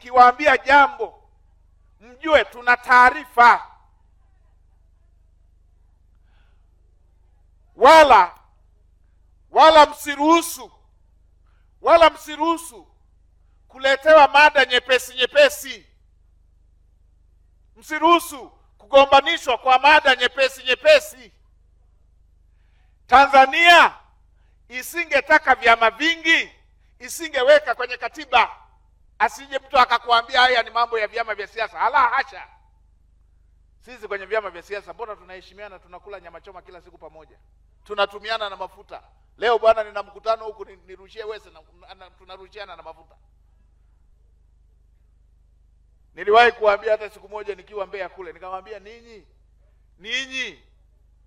nikiwaambia jambo mjue tuna taarifa. Wala msiruhusu kuletewa mada nyepesi. Msiruhusu kugombanishwa kwa mada nyepesi. Tanzania isingetaka vyama vingi, isingeweka kwenye katiba. Asije mtu akakuambia haya ni mambo ya vyama vya siasa. Hala hasha. Sisi kwenye vyama vya siasa mbona tunaheshimiana, tunakula nyama choma kila siku pamoja. Tunatumiana na mafuta. Leo bwana nina mkutano huku nirushie wese na tunarushiana na mafuta. Niliwahi kuambia hata siku moja nikiwa Mbeya kule, nikamwambia ninyi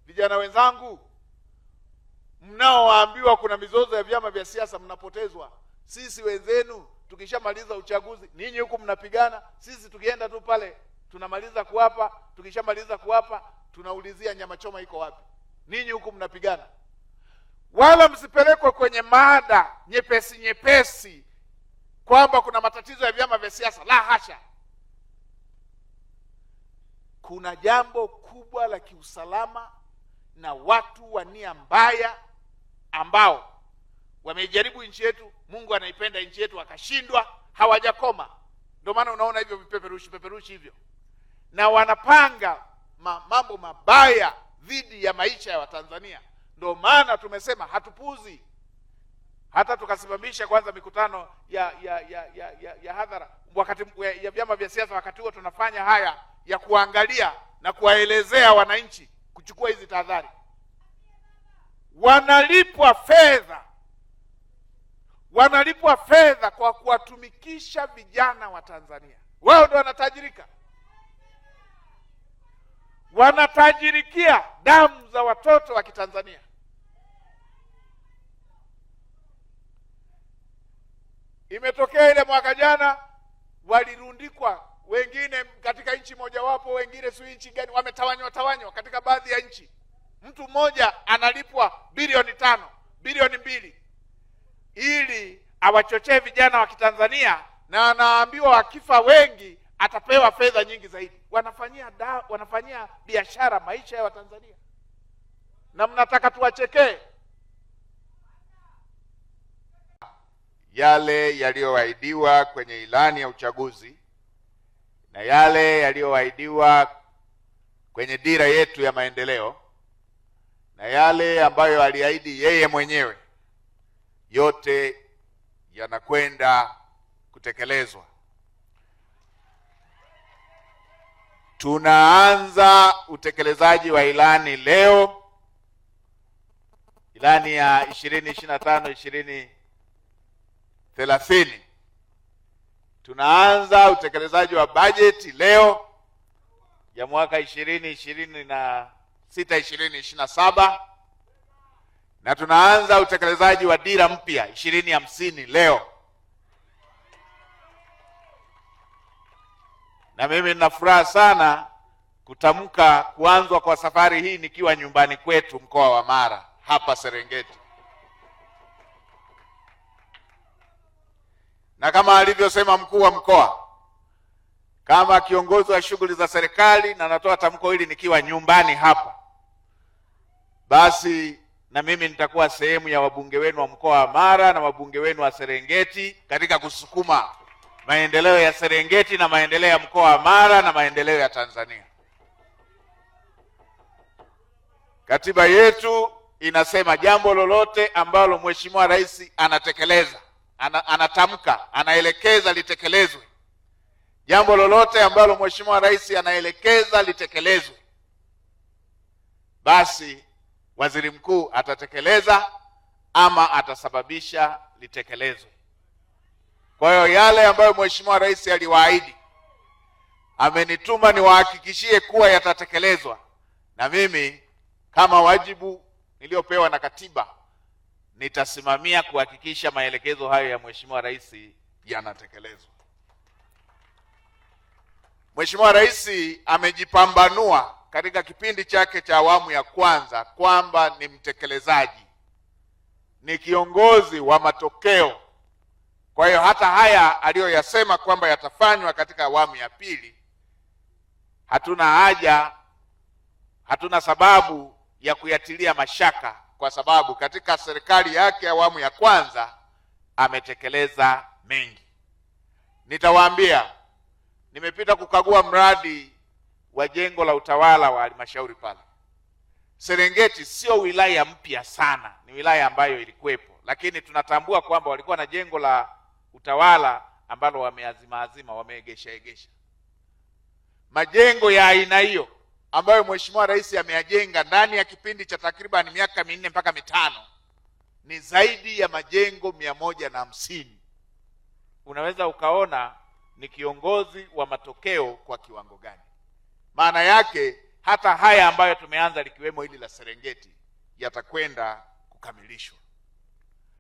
vijana wenzangu mnaoambiwa kuna mizozo ya vyama vya siasa mnapotezwa. Sisi wenzenu tukishamaliza uchaguzi, ninyi huku mnapigana, sisi tukienda tu pale tunamaliza kuapa, tukishamaliza kuapa tunaulizia nyama choma iko wapi. Ninyi huku mnapigana. Wala msipelekwe kwenye mada nyepesi kwamba kuna matatizo ya vyama vya siasa. La hasha. Kuna jambo kubwa la kiusalama na watu wa nia mbaya ambao wamejaribu nchi yetu. Mungu anaipenda nchi yetu, akashindwa, hawajakoma. Ndio maana unaona hivyo vipeperushi hivyo, na wanapanga mambo mabaya dhidi ya maisha ya Watanzania. Ndio maana tumesema hatupuzi. Hata tukasimamisha kwanza mikutano ya hadhara wakati ya vyama vya siasa. Wakati huo tunafanya haya ya kuangalia na kuwaelezea wananchi kuchukua hizi tahadhari. Wanalipwa fedha kwa kuwatumikisha vijana wa Tanzania. Wao ndio wanatajirika. Wanatajirikia damu za watoto wa Kitanzania. Imetokea ile mwaka jana walirundikwa wengine katika nchi mojawapo, wengine si nchi gani, wametawanywa katika baadhi ya nchi. Mtu mmoja analipwa bilioni 5, bilioni 2 ili awachochee vijana wa Kitanzania, na anaambiwa wakifa wengi atapewa fedha nyingi zaidi. Wanafanyia biashara maisha ya Watanzania, na mnataka tuwachekee. Yale yaliyoahidiwa kwenye ilani ya uchaguzi na yale yaliyoahidiwa kwenye dira yetu ya maendeleo na yale ambayo aliahidi yeye mwenyewe, yote yanakwenda kutekelezwa. Tunaanza utekelezaji wa ilani leo, ilani ya 2025 2030. Tunaanza utekelezaji wa bajeti leo ya mwaka 2026 2027, na tunaanza utekelezaji wa dira mpya 2050 leo. Na mimi nina furaha sana kutamka kuanzwa kwa safari hii nikiwa nyumbani kwetu mkoa wa Mara, hapa Serengeti. Na kama alivyosema mkuu wa mkoa, kama kiongozi wa shughuli za serikali, na natoa tamko hili nikiwa nyumbani hapa, basi na mimi nitakuwa sehemu ya wabunge wenu wa mkoa wa Mara na wabunge wenu wa Serengeti katika kusukuma maendeleo ya Serengeti na maendeleo ya mkoa wa Mara na maendeleo ya Tanzania. Katiba yetu inasema jambo lolote ambalo Mheshimiwa Rais anatekeleza, anatamka, anaelekeza litekelezwe. Jambo lolote ambalo Mheshimiwa Rais anaelekeza litekelezwe, basi waziri mkuu atatekeleza ama atasababisha litekelezwe. Kwa hiyo yale ambayo Mheshimiwa Rais aliwaahidi, amenituma niwahakikishie kuwa yatatekelezwa, na mimi kama wajibu niliopewa na katiba nitasimamia kuhakikisha maelekezo hayo ya Mheshimiwa Rais yanatekelezwa. Mheshimiwa Rais amejipambanua katika kipindi chake cha awamu ya kwanza kwamba ni mtekelezaji, ni kiongozi wa matokeo, Kwa hiyo hata haya aliyoyasema kwamba yatafanywa katika awamu ya pili, hatuna sababu ya kuyatilia mashaka, kwa sababu katika serikali yake awamu ya kwanza ametekeleza mengi. Nitawaambia, nimepita kukagua mradi wa jengo la utawala wa halmashauri pale Serengeti. Sio wilaya mpya sana, ni wilaya ambayo ilikuwepo, lakini tunatambua kwamba walikuwa na jengo la utawala ambalo wameegesha. Majengo ya aina hiyo ambayo Mheshimiwa Rais ameyajenga ndani ya kipindi cha takriban miaka 4 mpaka 5 ni zaidi ya majengo 150. Unaweza ukaona ni kiongozi wa matokeo kwa kiwango gani. Maana yake hata haya ambayo tumeanza likiwemo hili la Serengeti yatakwenda kukamilishwa.